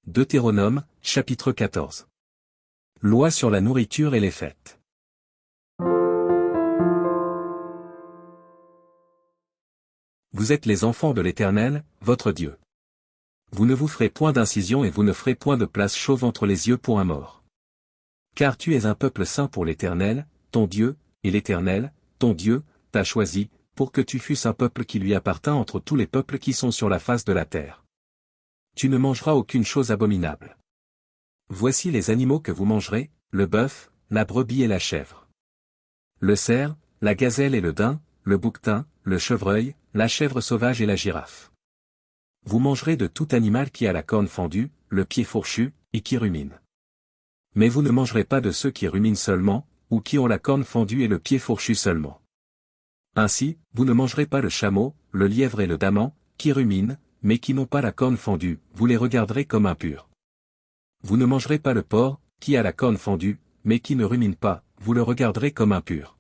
Deutéronome, chapitre 14. Loi sur la nourriture et les fêtes. Vous êtes les enfants de l'Éternel, votre Dieu. Vous ne vous ferez point d'incision et vous ne ferez point de place chauve entre les yeux pour un mort. Car tu es un peuple saint pour l'Éternel, ton Dieu, et l'Éternel, ton Dieu, t'a choisi, pour que tu fusses un peuple qui lui appartint entre tous les peuples qui sont sur la face de la terre. Tu ne mangeras aucune chose abominable. Voici les animaux que vous mangerez, le bœuf, la brebis et la chèvre. Le cerf, la gazelle et le daim, le bouquetin, le chevreuil, la chèvre sauvage et la girafe. Vous mangerez de tout animal qui a la corne fendue, le pied fourchu, et qui rumine. Mais vous ne mangerez pas de ceux qui ruminent seulement, ou qui ont la corne fendue et le pied fourchu seulement. Ainsi, vous ne mangerez pas le chameau, le lièvre et le daman, qui ruminent, mais qui n'ont pas la corne fendue, vous les regarderez comme impurs. Vous ne mangerez pas le porc, qui a la corne fendue, mais qui ne rumine pas, vous le regarderez comme impur.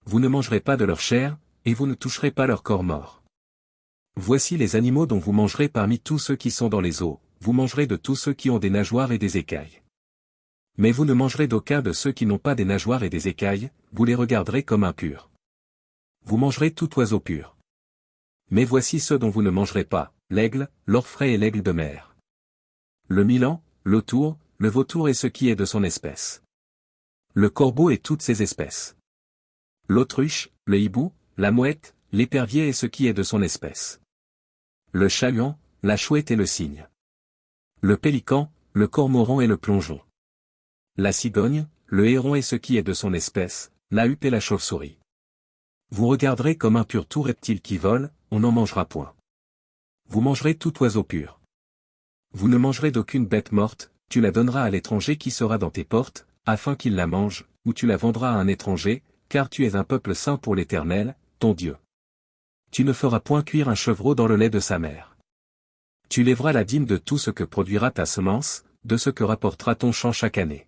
Vous ne mangerez pas de leur chair, et vous ne toucherez pas leur corps mort. Voici les animaux dont vous mangerez parmi tous ceux qui sont dans les eaux, vous mangerez de tous ceux qui ont des nageoires et des écailles. Mais vous ne mangerez d'aucun de ceux qui n'ont pas des nageoires et des écailles, vous les regarderez comme impurs. Vous mangerez tout oiseau pur. Mais voici ceux dont vous ne mangerez pas, l'aigle, l'orfraie et l'aigle de mer. Le milan, l'autour, le vautour et ce qui est de son espèce. Le corbeau et toutes ses espèces. L'autruche, le hibou, la mouette, l'épervier et ce qui est de son espèce. Le chaluan, la chouette et le cygne. Le pélican, le cormoran et le plongeon. La cigogne, le héron et ce qui est de son espèce, la huppe et la chauve-souris. Vous regarderez comme impur tout reptile qui vole, on n'en mangera point. Vous mangerez tout oiseau pur. Vous ne mangerez d'aucune bête morte, tu la donneras à l'étranger qui sera dans tes portes, afin qu'il la mange, ou tu la vendras à un étranger, car tu es un peuple saint pour l'Éternel, ton Dieu. Tu ne feras point cuire un chevreau dans le lait de sa mère. Tu lèveras la dîme de tout ce que produira ta semence, de ce que rapportera ton champ chaque année.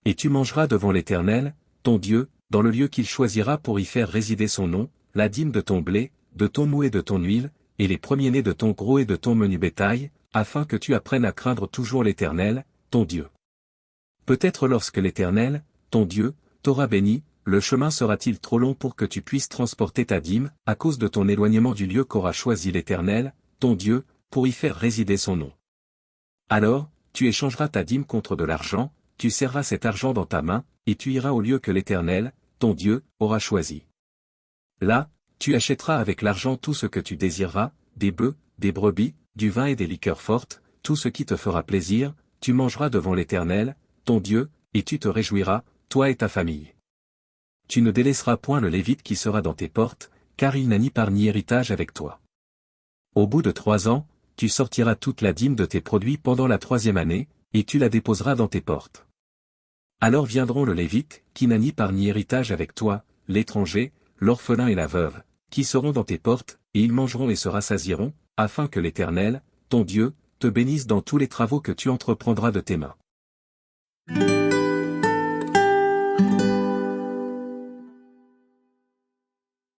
Et tu mangeras devant l'Éternel, ton Dieu, dans le lieu qu'il choisira pour y faire résider son nom, la dîme de ton blé, de ton mou et de ton huile, et les premiers-nés de ton gros et de ton menu bétail, afin que tu apprennes à craindre toujours l'Éternel, ton Dieu. Peut-être lorsque l'Éternel, ton Dieu, t'aura béni, le chemin sera-t-il trop long pour que tu puisses transporter ta dîme, à cause de ton éloignement du lieu qu'aura choisi l'Éternel, ton Dieu, pour y faire résider son nom. Alors, tu échangeras ta dîme contre de l'argent, tu serras cet argent dans ta main, et tu iras au lieu que l'Éternel, ton Dieu, aura choisi. Là, tu achèteras avec l'argent tout ce que tu désireras, des bœufs, des brebis, du vin et des liqueurs fortes, tout ce qui te fera plaisir, tu mangeras devant l'Éternel, ton Dieu, et tu te réjouiras, toi et ta famille. Tu ne délaisseras point le Lévite qui sera dans tes portes, car il n'a ni part ni héritage avec toi. Au bout de 3 ans, tu sortiras toute la dîme de tes produits pendant la 3e année, et tu la déposeras dans tes portes. Alors viendront le Lévite, qui n'a ni part ni héritage avec toi, l'étranger, l'orphelin et la veuve, qui seront dans tes portes, et ils mangeront et se rassasieront, afin que l'Éternel, ton Dieu, te bénisse dans tous les travaux que tu entreprendras de tes mains.